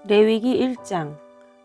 레위기 1장.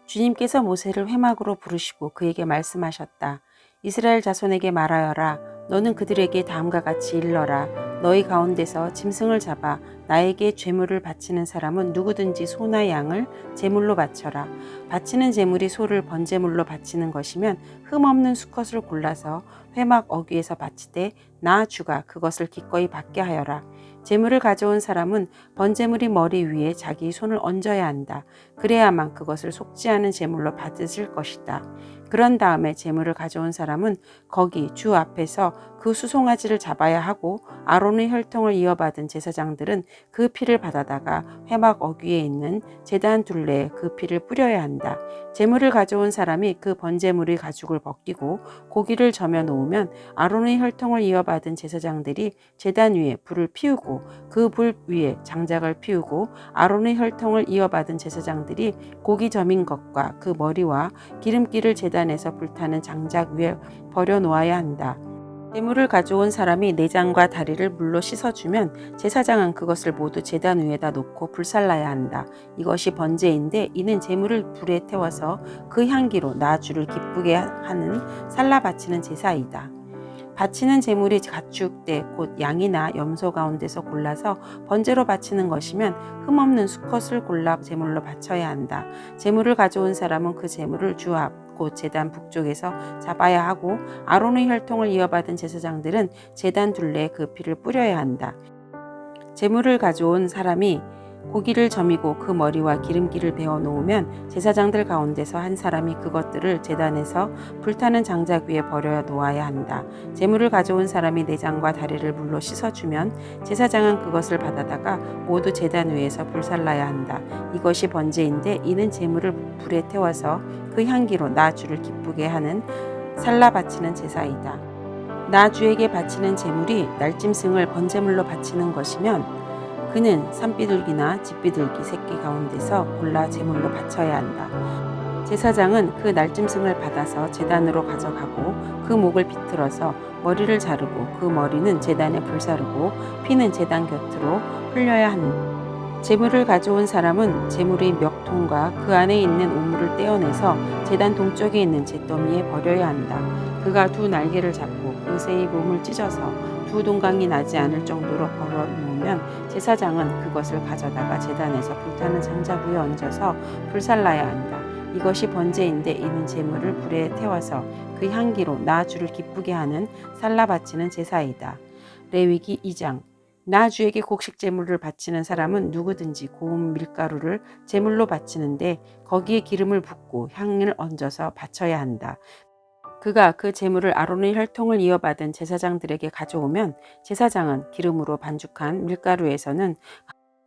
주님께서 모세를 회막으로 부르시고 그에게 말씀하셨다. 이스라엘 자손에게 말하여라. 너는 그들에게 다음과 같이 일러라. 너희 가운데서 짐승을 잡아 나에게 제물을 바치는 사람은 누구든지 소나 양을 제물로 바쳐라. 바치는 제물이 소를 번제물로 바치는 것이면 흠없는 수컷을 골라서 회막 어귀에서 바치되 나 주가 그것을 기꺼이 받게 하여라. 제물을 가져온 사람은 번제물이 머리 위에 자기 손을 얹어야 한다. 그래야만 그것을 속지 않은 제물로 받으실 것이다. 그런 다음에 제물을 가져온 사람은 거기 주 앞에서 그 수송아지를 잡아야 하고 아론의 혈통을 이어받은 제사장들은 그 피를 받아다가 회막 어귀에 있는 제단 둘레에 그 피를 뿌려야 한다. 제물을 가져온 사람이 그 번제물의 가죽을 벗기고 고기를 저며 놓으면 아론의 혈통을 이어받은 제사장들이 제단 위에 불을 피우고 그 불 위에 장작을 피우고 아론의 혈통을 이어받은 제사장들이 고기 점인 것과 그 머리와 기름기를 제단에서 불타는 장작 위에 버려 놓아야 한다. 제물을 가져온 사람이 내장과 다리를 물로 씻어주면 제사장은 그것을 모두 제단 위에다 놓고 불살라야 한다. 이것이 번제인데 이는 제물을 불에 태워서 그 향기로 나 주를 기쁘게 하는 살라 바치는 제사이다. 바치는 제물이 가축대 곧 양이나 염소 가운데서 골라서 번제로 바치는 것이면 흠없는 수컷을 골라 제물로 바쳐야 한다. 제물을 가져온 사람은 그 제물을 주 앞 곧 제단 북쪽에서 잡아야 하고 아론의 혈통을 이어받은 제사장들은 제단 둘레에 그 피를 뿌려야 한다. 제물을 가져온 사람이 고기를 점이고 그 머리와 기름기를 베어 놓으면 제사장들 가운데서 한 사람이 그것들을 제단에서 불타는 장작 위에 버려 놓아야 한다. 제물을 가져온 사람이 내장과 다리를 물로 씻어주면 제사장은 그것을 받아다가 모두 제단 위에서 불살라야 한다. 이것이 번제인데 이는 제물을 불에 태워서 그 향기로 나 주를 기쁘게 하는 살라 바치는 제사이다. 나 주에게 바치는 제물이 날짐승을 번제물로 바치는 것이면 그는 산비둘기나 집비둘기 새끼 가운데서 골라 제물로 바쳐야 한다. 제사장은 그 날짐승을 받아서 제단으로 가져가고 그 목을 비틀어서 머리를 자르고 그 머리는 제단에 불사르고 피는 제단 곁으로 흘려야 한다. 제물을 가져온 사람은 제물의 멱통과 그 안에 있는 우물을 떼어내서 제단 동쪽에 있는 잿더미에 버려야 한다. 그가 두 날개를 잡고 그새의 몸을 찢어서 두 동강이 나지 않을 정도로 벌어놓으면 제사장은 그것을 가져다가 제단에서 불타는 장작 위에 얹어서 불살라야 한다. 이것이 번제인데 이는 제물을 불에 태워서 그 향기로 나 주를 기쁘게 하는 살라 바치는 제사이다. 레위기 2장. 나 주에게 곡식 제물을 바치는 사람은 누구든지 고운 밀가루를 제물로 바치는데 거기에 기름을 붓고 향을 얹어서 바쳐야 한다. 그가 그 제물을 아론의 혈통을 이어받은 제사장들에게 가져오면 제사장은 기름으로 반죽한 밀가루에서는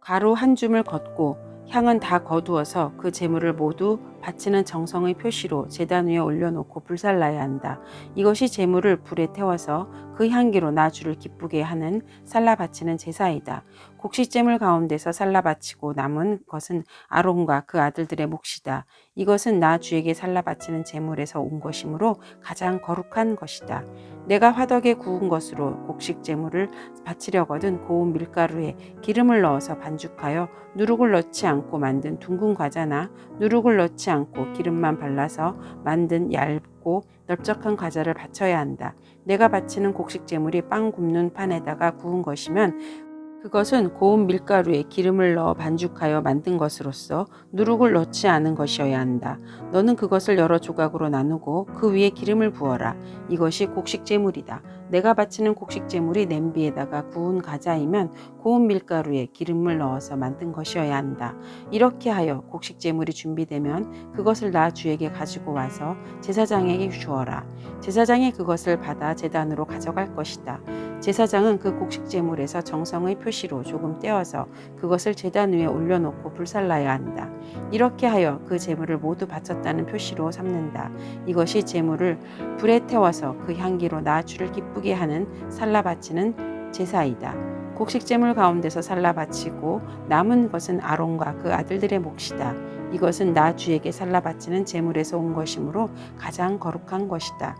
가루 한 줌을 걷고 향은 다 거두어서 그 제물을 모두 바치는 정성의 표시로 제단 위에 올려놓고 불살라야 한다. 이것이 제물을 불에 태워서 그 향기로 나 주를 기쁘게 하는 살라 바치는 제사이다. 곡식제물 가운데서 살라 바치고 남은 것은 아론과 그 아들들의 몫이다. 이것은 나 주에게 살라 바치는 제물에서 온 것이므로 가장 거룩한 것이다. 내가 화덕에 구운 것으로 곡식 제물을 바치려거든 고운 밀가루에 기름을 넣어서 반죽하여 누룩을 넣지 않고 만든 둥근 과자나 누룩을 넣지 않고 기름만 발라서 만든 얇고 넓적한 과자를 바쳐야 한다. 내가 바치는 곡식 제물이 빵 굽는 판에다가 구운 것이면 그것은 고운 밀가루에 기름을 넣어 반죽하여 만든 것으로서 누룩을 넣지 않은 것이어야 한다. 너는 그것을 여러 조각으로 나누고 그 위에 기름을 부어라. 이것이 곡식 제물이다. 내가 바치는 곡식 제물이 냄비에다가 구운 과자이면 고운 밀가루에 기름을 넣어서 만든 것이어야 한다. 이렇게 하여 곡식 제물이 준비되면 그것을 나 주에게 가지고 와서 제사장에게 주어라. 제사장이 그것을 받아 제단으로 가져갈 것이다. 제사장은 그 곡식 제물에서 정성의 표시로 조금 떼어서 그것을 제단 위에 올려놓고 불살라야 한다. 이렇게 하여 그 제물을 모두 바쳤다는 표시로 삼는다. 이것이 제물을 불에 태워서 그 향기로 나 주를 기쁘게 하는 살라 바치는 제사이다. 곡식 제물 가운데서 살라 바치고 남은 것은 아론과 그 아들들의 몫이다. 이것은 나 주에게 살라 바치는 제물에서 온 것이므로 가장 거룩한 것이다.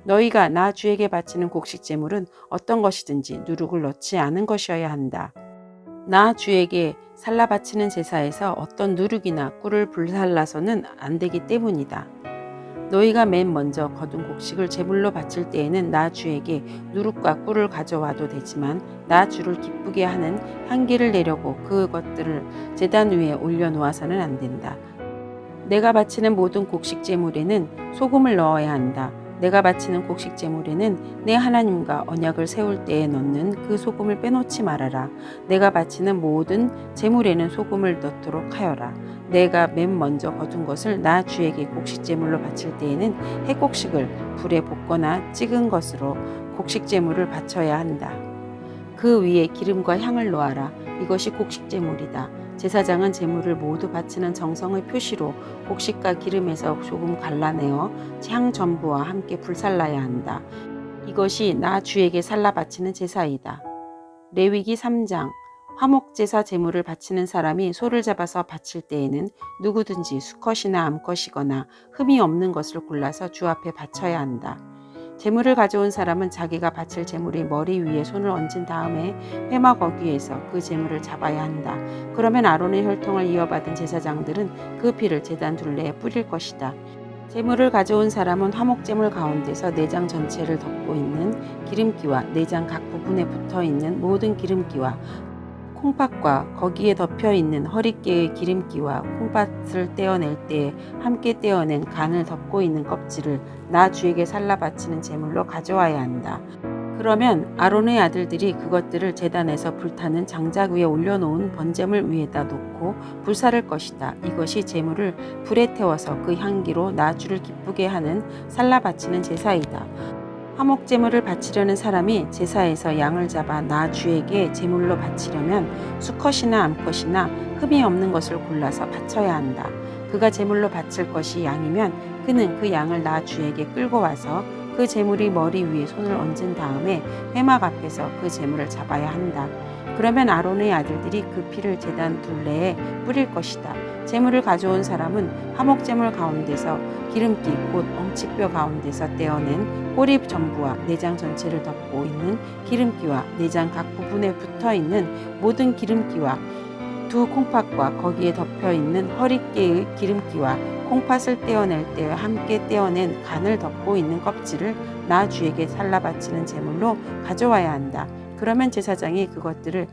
너희가 나 주에게 바치는 곡식 제물은 어떤 것이든지 누룩을 넣지 않은 것이어야 한다. 나 주에게 살라 바치는 제사에서 어떤 누룩이나 꿀을 불살라서는 안 되기 때문이다. 너희가 맨 먼저 거둔 곡식을 제물로 바칠 때에는 나 주에게 누룩과 꿀을 가져와도 되지만 나 주를 기쁘게 하는 향기를 내려고 그것들을 제단 위에 올려놓아서는 안 된다. 내가 바치는 모든 곡식 제물에는 소금을 넣어야 한다. 내가 바치는 곡식 제물에는 내 하나님과 언약을 세울 때에 넣는 그 소금을 빼놓지 말아라. 내가 바치는 모든 제물에는 소금을 넣도록 하여라. 내가 맨 먼저 거둔 것을 나 주에게 곡식 제물로 바칠 때에는 해곡식을 불에 볶거나 찍은 것으로 곡식 제물을 바쳐야 한다. 그 위에 기름과 향을 놓아라. 이것이 곡식 제물이다. 제사장은 제물을 모두 바치는 정성의 표시로 곡식과 기름에서 조금 갈라내어 향 전부와 함께 불살라야 한다. 이것이 나 주에게 살라 바치는 제사이다. 레위기 3장. 화목제사 제물을 바치는 사람이 소를 잡아서 바칠 때에는 누구든지 수컷이나 암컷이거나 흠이 없는 것을 골라서 주 앞에 바쳐야 한다. 제물을 가져온 사람은 자기가 바칠 제물의 머리 위에 손을 얹은 다음에 회막 어귀에서 그 제물을 잡아야 한다. 그러면 아론의 혈통을 이어받은 제사장들은 그 피를 제단 둘레에 뿌릴 것이다. 제물을 가져온 사람은 화목제물 가운데서 내장 전체를 덮고 있는 기름기와 내장 각 부분에 붙어 있는 모든 기름기와 콩팥과 거기에 덮여 있는 허리깨의 기름기와 콩팥을 떼어낼 때에 함께 떼어낸 간을 덮고 있는 껍질을 나 주에게 살라 바치는 제물로 가져와야 한다. 그러면 아론의 아들들이 그것들을 제단에서 불타는 장작 위에 올려놓은 번제물 위에다 놓고 불사를 것이다. 이것이 제물을 불에 태워서 그 향기로 나 주를 기쁘게 하는 살라 바치는 제사이다. 화목제물을 바치려는 사람이 제사에서 양을 잡아 나 주에게 제물로 바치려면 수컷이나 암컷이나 흠이 없는 것을 골라서 바쳐야 한다. 그가 제물로 바칠 것이 양이면 그는 그 양을 나 주에게 끌고 와서 그 제물이 머리 위에 손을 얹은 다음에 회막 앞에서 그 제물을 잡아야 한다. 그러면 아론의 아들들이 그 피를 제단 둘레에 뿌릴 것이다. 제물을 가져온 사람은 화목제물 가운데서 기름기 곧 엉치뼈 가운데서 떼어낸 꼬리 전부와 내장 전체를 덮고 있는 기름기와 내장 각 부분에 붙어 있는 모든 기름기와 두 콩팥과 거기에 덮여 있는 허리깨의 기름기와 콩팥을 떼어낼 때에 함께 떼어낸 간을 덮고 있는 껍질을 나 주에게 살라 바치는 제물로 가져와야 한다. 그러면 제사장이 그것들을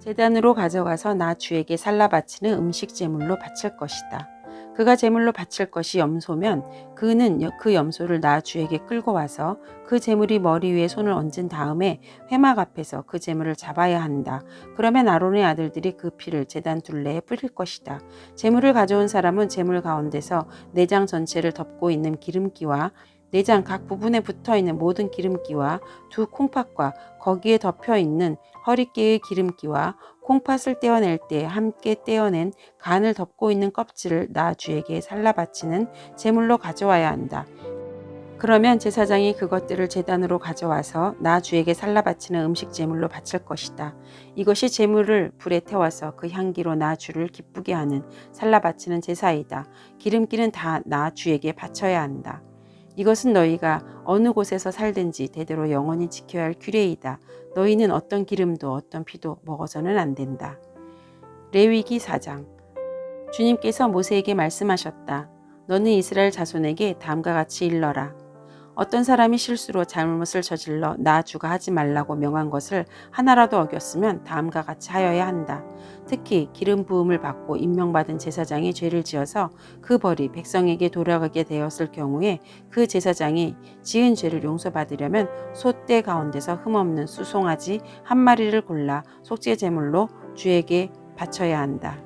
제단으로 가져가서 나 주에게 살라 바치는 음식 제물로 바칠 것이다. 그가 제물로 바칠 것이 염소면 그는 그 염소를 나 주에게 끌고 와서 그 제물이 머리 위에 손을 얹은 다음에 회막 앞에서 그 제물을 잡아야 한다. 그러면 아론의 아들들이 그 피를 제단 둘레에 뿌릴 것이다. 제물을 가져온 사람은 제물 가운데서 내장 전체를 덮고 있는 기름기와 내장 각 부분에 붙어 있는 모든 기름기와 두 콩팥과 거기에 덮여 있는 허리깨의 기름기와 콩팥을 떼어낼 때 함께 떼어낸 간을 덮고 있는 껍질을 나 주에게 살라 바치는 제물로 가져와야 한다. 그러면 제사장이 그것들을 제단으로 가져와서 나 주에게 살라 바치는 음식 제물로 바칠 것이다. 이것이 제물을 불에 태워서 그 향기로 나 주를 기쁘게 하는 살라 바치는 제사이다. 기름기는 다 나 주에게 바쳐야 한다. 이것은 너희가 어느 곳에서 살든지 대대로 영원히 지켜야 할 규례이다. 너희는 어떤 기름도 어떤 피도 먹어서는 안 된다. 레위기 4장. 주님께서 모세에게 말씀하셨다. 너는 이스라엘 자손에게 다음과 같이 일러라. 어떤 사람이 실수로 잘못을 저질러 나 주가 하지 말라고 명한 것을 하나라도 어겼으면 다음과 같이 하여야 한다. 특히 기름 부음을 받고 임명받은 제사장이 죄를 지어서 그 벌이 백성에게 돌아가게 되었을 경우에 그 제사장이 지은 죄를 용서받으려면 소떼 가운데서 흠없는 수송아지 한 마리를 골라 속죄 제물로 주에게 바쳐야 한다.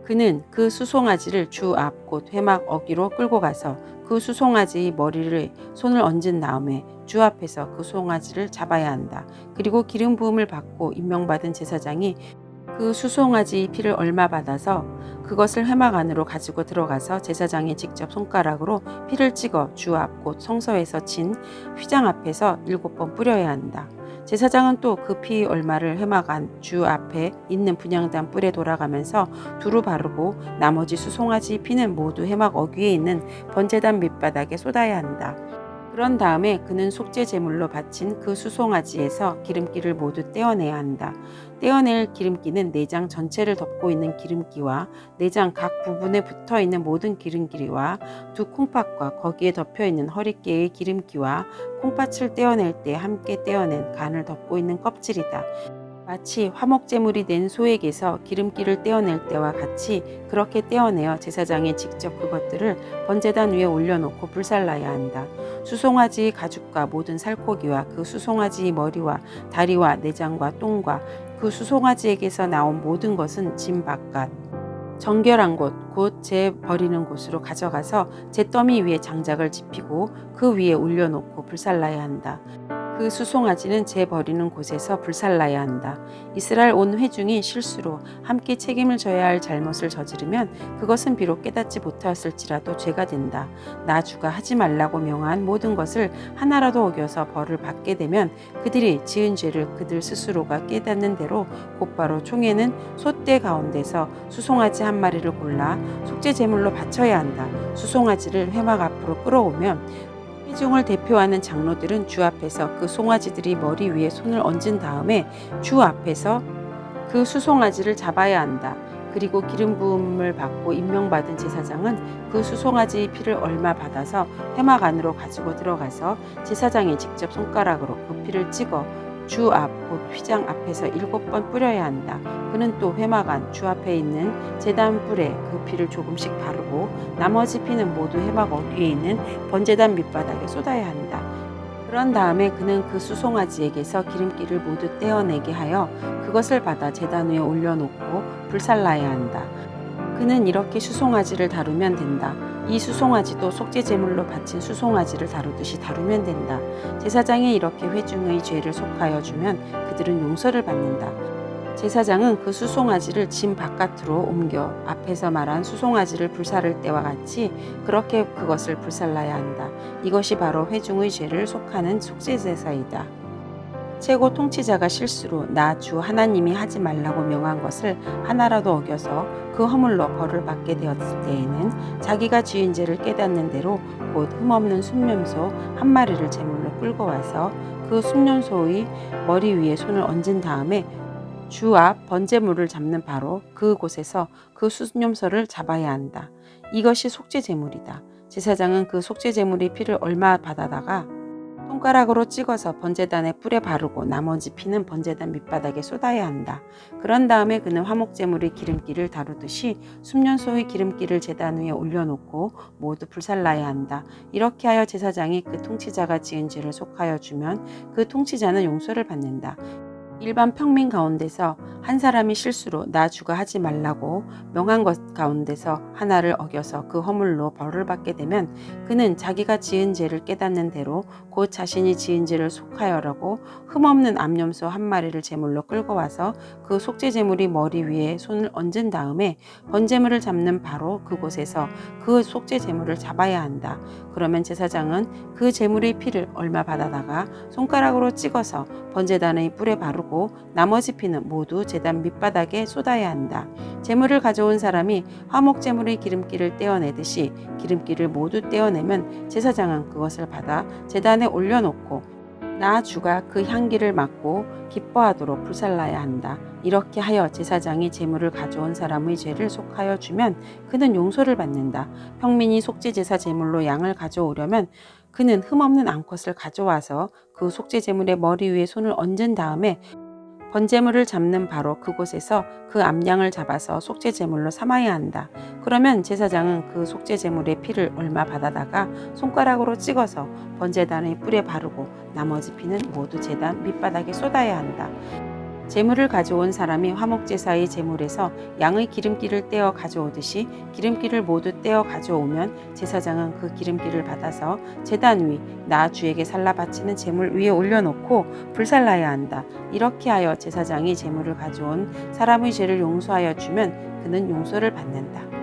그는 그 수송아지를 주 앞 곧 회막 어귀로 끌고 가서 그 수송아지의 머리를 손을 얹은 다음에 주 앞에서 그 수송아지를 잡아야 한다. 그리고 기름 부음을 받고 임명받은 제사장이 그 수송아지의 피를 얼마 받아서 그것을 회막 안으로 가지고 들어가서 제사장이 직접 손가락으로 피를 찍어 주 앞 곧 성소에서 친 휘장 앞에서 7번 뿌려야 한다. 제사장은 또 그 피 얼마를 회막 안 주 앞에 있는 분향단 뿔에 돌아가면서 두루 바르고 나머지 수송아지 피는 모두 회막 어귀에 있는 번제단 밑바닥에 쏟아야 한다. 그런 다음에 그는 속죄 제물로 바친 그 수송아지에서 기름기를 모두 떼어내야 한다. 떼어낼 기름기는 내장 전체를 덮고 있는 기름기와 내장 각 부분에 붙어 있는 모든 기름기와 두 콩팥과 거기에 덮여 있는 허리깨의 기름기와 콩팥을 떼어낼 때 함께 떼어낸 간을 덮고 있는 껍질이다. 마치 화목제물이 된 소에게서 기름기를 떼어낼 때와 같이 그렇게 떼어내어 제사장이 직접 그것들을 번제단 위에 올려놓고 불살라야 한다. 수송아지의 가죽과 모든 살코기와 그 수송아지의 머리와 다리와 내장과 똥과 그 수송아지에게서 나온 모든 것은 짐 바깥 정결한 곳, 곧 재 버리는 곳으로 가져가서 잿더미 위에 장작을 지피고 그 위에 올려놓고 불살라야 한다. 그 수송아지는 재 버리는 곳에서 불살라야 한다. 이스라엘 온 회중이 실수로 함께 책임을 져야 할 잘못을 저지르면 그것은 비록 깨닫지 못하였을지라도 죄가 된다. 나 주가 하지 말라고 명한 모든 것을 하나라도 어겨서 벌을 받게 되면 그들이 지은 죄를 그들 스스로가 깨닫는 대로 곧바로 총회는 소떼 가운데서 수송아지 한 마리를 골라 속죄 제물로 바쳐야 한다. 수송아지를 회막 앞으로 끌어오면 회중을 대표하는 장로들은 주 앞에서 그 송아지들이 머리 위에 손을 얹은 다음에 주 앞에서 그 수송아지를 잡아야 한다. 그리고 기름 부음을 받고 임명받은 제사장은 그 수송아지의 피를 얼마 받아서 회막 안으로 가지고 들어가서 제사장이 직접 손가락으로 그 피를 찍어 주 앞 곧 휘장 앞에서 7번 뿌려야 한다. 그는 또 회막 안 주 앞에 있는 제단 뿔에 그 피를 조금씩 바르고 나머지 피는 모두 회막 어귀에 있는 번제단 밑바닥에 쏟아야 한다. 그런 다음에 그는 그 수송아지에게서 기름기를 모두 떼어내게 하여 그것을 받아 제단 위에 올려놓고 불살라야 한다. 그는 이렇게 수송아지를 다루면 된다. 이 수송아지도 속죄 제물로 바친 수송아지를 다루듯이 다루면 된다. 제사장이 이렇게 회중의 죄를 속하여 주면 그들은 용서를 받는다. 제사장은 그 수송아지를 짐 바깥으로 옮겨 앞에서 말한 수송아지를 불사를 때와 같이 그렇게 그것을 불살라야 한다. 이것이 바로 회중의 죄를 속하는 속죄제사이다. 최고 통치자가 실수로 나 주 하나님이 하지 말라고 명한 것을 하나라도 어겨서 그 허물로 벌을 받게 되었을 때에는 자기가 지은 죄를 깨닫는 대로 곧 흠없는 순념소 한 마리를 제물로 끌고 와서 그 순념소의 머리 위에 손을 얹은 다음에 주 앞 번제물을 잡는 바로 그곳에서 그 순념소를 잡아야 한다. 이것이 속죄 제물이다. 제사장은 그 속죄 제물의 피를 얼마 받아다가 손가락으로 찍어서 번제단의 뿔에 바르고 나머지 피는 번제단 밑바닥에 쏟아야 한다. 그런 다음에 그는 화목제물의 기름기를 다루듯이 순년소의 기름기를 제단 위에 올려놓고 모두 불살라야 한다. 이렇게 하여 제사장이 그 통치자가 지은 죄를 속하여 주면 그 통치자는 용서를 받는다. 일반 평민 가운데서 한 사람이 실수로 나 주가 하지 말라고 명한 것 가운데서 하나를 어겨서 그 허물로 벌을 받게 되면 그는 자기가 지은 죄를 깨닫는 대로 곧 자신이 지은 죄를 속하여라고 흠없는 암염소 한 마리를 제물로 끌고 와서 그 속죄 제물이 머리 위에 손을 얹은 다음에 번제물을 잡는 바로 그곳에서 그 속죄 제물을 잡아야 한다. 그러면 제사장은 그 제물의 피를 얼마 받아다가 손가락으로 찍어서 번제단의 뿔에 바르고 나머지 피는 모두 제단 밑바닥에 쏟아야 한다. 제물을 가져온 사람이 화목제물의 기름기를 떼어내듯이 기름기를 모두 떼어내면 제사장은 그것을 받아 제단에 올려놓고 나 주가 그 향기를 맡고 기뻐하도록 불살라야 한다. 이렇게 하여 제사장이 제물을 가져온 사람의 죄를 속하여 주면 그는 용서를 받는다. 평민이 속죄제사 제물로 양을 가져오려면 그는 흠없는 암컷을 가져와서 그 속죄제물의 머리 위에 손을 얹은 다음에 번제물을 잡는 바로 그곳에서 그 암양을 잡아서 속죄제물로 삼아야 한다. 그러면 제사장은 그 속죄제물의 피를 얼마 받아다가 손가락으로 찍어서 번제단의 뿔에 바르고 나머지 피는 모두 제단 밑바닥에 쏟아야 한다. 제물을 가져온 사람이 화목제사의 제물에서 양의 기름기를 떼어 가져오듯이 기름기를 모두 떼어 가져오면 제사장은 그 기름기를 받아서 제단 위 나 주에게 살라 바치는 제물 위에 올려놓고 불살라야 한다. 이렇게 하여 제사장이 제물을 가져온 사람의 죄를 용서하여 주면 그는 용서를 받는다.